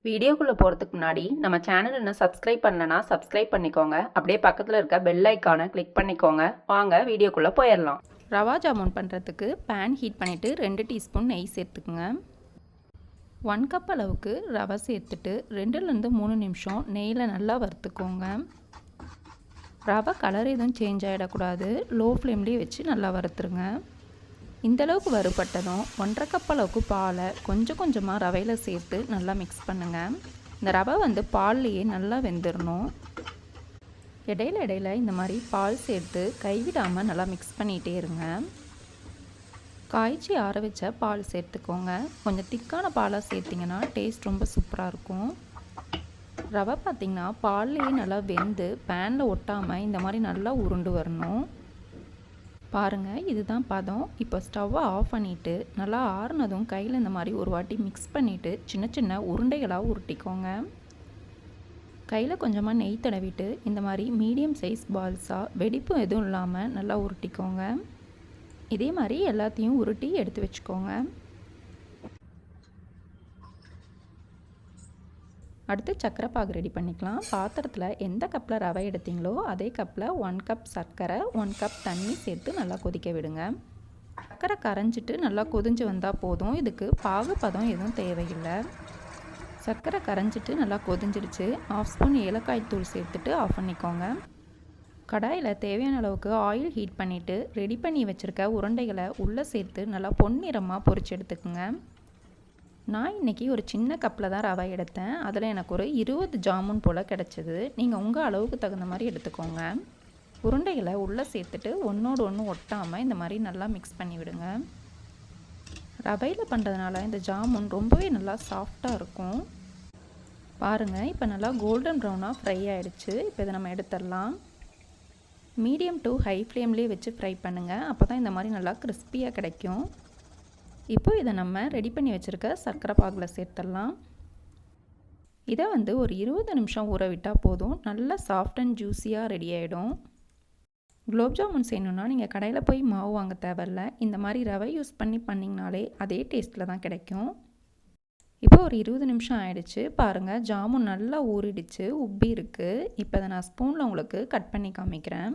வீடியோக்குள்ளே போகிறதுக்கு முன்னாடி நம்ம சேனல் இன்னும் சப்ஸ்கிரைப் பண்ணலனா சப்ஸ்கிரைப் பண்ணிக்கோங்க. அப்படியே பக்கத்தில் இருக்க பெல் ஐக்கானை கிளிக் பண்ணிக்கோங்க. வாங்க வீடியோக்குள்ளே போயிடலாம். ரவா ஜாமுன் பண்ணுறதுக்கு பேன் ஹீட் பண்ணிவிட்டு 2 டீஸ்பூன் நெய் சேர்த்துக்குங்க. 1 கப் அளவுக்கு ரவை சேர்த்துட்டு 2லேருந்து 3 நிமிஷம் நெய்யில் நல்லா வறுத்துக்கோங்க. ரவை கலர் எதுவும் சேஞ்ச் ஆகிடக்கூடாது. லோ ஃப்ளேம்லேயே வச்சு நல்லா வறுத்துருங்க. இந்தளவுக்கு வறுபட்டதும் 1/2 கப் அளவுக்கு பாலை கொஞ்சம் கொஞ்சமாக ரவையில் சேர்த்து நல்லா மிக்ஸ் பண்ணுங்கள். இந்த ரவை பால்லையே நல்லா வெந்துடணும். இடையில இந்த மாதிரி பால் சேர்த்து கைவிடாமல் நல்லா மிக்ஸ் பண்ணிகிட்டே இருங்க. காய்ச்சி ஆற வச்ச பால் சேர்த்துக்கோங்க. கொஞ்சம் திக்கான பாலாக சேர்த்திங்கன்னா டேஸ்ட் ரொம்ப சூப்பராக இருக்கும். ரவை பார்த்திங்கன்னா பால்லையே நல்லா வெந்து பேனில் ஒட்டாமல் இந்த மாதிரி நல்லா உருண்டு வரணும். பாருங்கள், இதுதான் பதம். இப்போ ஸ்டவ்வை ஆஃப் பண்ணிவிட்டு நல்லா ஆறுனதும் கையில் இந்த மாதிரி ஒரு வாட்டி மிக்ஸ் பண்ணிவிட்டு சின்ன சின்ன உருண்டைகளாக உருட்டிக்கோங்க. கையில் கொஞ்சமாக நெய் தடவிட்டு இந்த மாதிரி மீடியம் சைஸ் பால்ஸாக வெடிப்பு எதுவும் இல்லாமல் நல்லா உருட்டிக்கோங்க. இதே மாதிரி எல்லாத்தையும் உருட்டி எடுத்து வச்சுக்கோங்க. அடுத்து சர்க்கரை பாகு ரெடி பண்ணிக்கலாம். பாத்திரத்தில் எந்த கப்பில் ரவை எடுத்தீங்களோ அதே கப்பில் 1 கப் சர்க்கரை 1 கப் தண்ணி சேர்த்து நல்லா கொதிக்க விடுங்க. சர்க்கரை கரைஞ்சிட்டு நல்லா கொதிஞ்சு வந்தால் போதும். இதுக்கு பாகு பதம் எதுவும் தேவையில்லை. சர்க்கரை கரைஞ்சிட்டு நல்லா கொதிஞ்சிடுச்சு. 1/2 ஸ்பூன் ஏலக்காய் தூள் சேர்த்துட்டு ஆஃப் பண்ணிக்கோங்க. கடாயில் தேவையான அளவுக்கு ஆயில் ஹீட் பண்ணிவிட்டு ரெடி பண்ணி வச்சுருக்க உருண்டைகளை உள்ளே சேர்த்து நல்லா பொன்னிறமாக பொரிச்சு எடுத்துக்குங்க. நான் இன்றைக்கி ஒரு சின்ன கப்பில் தான் ரவை எடுத்தேன். அதில் எனக்கு ஒரு 20 ஜாமுன் போல் கிடச்சிது. நீங்கள் உங்கள் அளவுக்கு தகுந்த மாதிரி எடுத்துக்கோங்க. உருண்டைகளை உள்ளே சேர்த்துட்டு ஒன்றோடு ஒன்று ஒட்டாமல் இந்த மாதிரி நல்லா மிக்ஸ் பண்ணி விடுங்க. ரவையில் பண்ணுறதுனால இந்த ஜாமுன் ரொம்பவே நல்லா சாஃப்டாக இருக்கும். பாருங்கள், இப்போ நல்லா கோல்டன் ப்ரௌனாக ஃப்ரை ஆகிடுச்சு. இப்போ இதை நம்ம எடுத்துடலாம். மீடியம் டு ஹை ஃப்ளேம்லேயே வச்சு ஃப்ரை பண்ணுங்கள். அப்போ தான் இந்த மாதிரி நல்லா கிறிஸ்பியாக கிடைக்கும். இப்போ இதை நம்ம ரெடி பண்ணி வச்சுருக்க சர்க்கரை பாகில் சேர்த்துடலாம். இதை ஒரு 20 நிமிஷம் ஊற விட்டால் போதும். நல்லா சாஃப்ட் அண்ட் ஜூஸியாக ரெடி ஆகிடும். குலோப் ஜாமுன் செய்யணுன்னா நீங்கள் கடையில் போய் மாவு வாங்க தேவையில்ல. இந்த மாதிரி ரவை யூஸ் பண்ணி பண்ணிங்கனாலே அதே டேஸ்ட்டில் தான் கிடைக்கும். இப்போ ஒரு 20 நிமிஷம் ஆயிடுச்சு. பாருங்கள், ஜாமுன் நல்லா ஊறிடுச்சு, உப்பி இருக்குது. இப்போ இதை நான் ஸ்பூனில் உங்களுக்கு கட் பண்ணி காமிக்கிறேன்.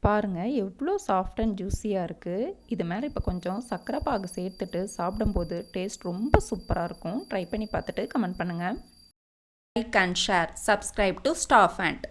பாருங்கள், எவ்வளோ சாஃப்ட் அண்ட் ஜூஸியாக இருக்குது. இது மேலே இப்போ கொஞ்சம் சர்க்கரை பாகு சேர்த்துட்டு சாப்பிடும்போது டேஸ்ட் ரொம்ப சூப்பராக இருக்கும். ட்ரை பண்ணி பார்த்துட்டு கமெண்ட் பண்ணுங்கள். Like and share. Subscribe to staff and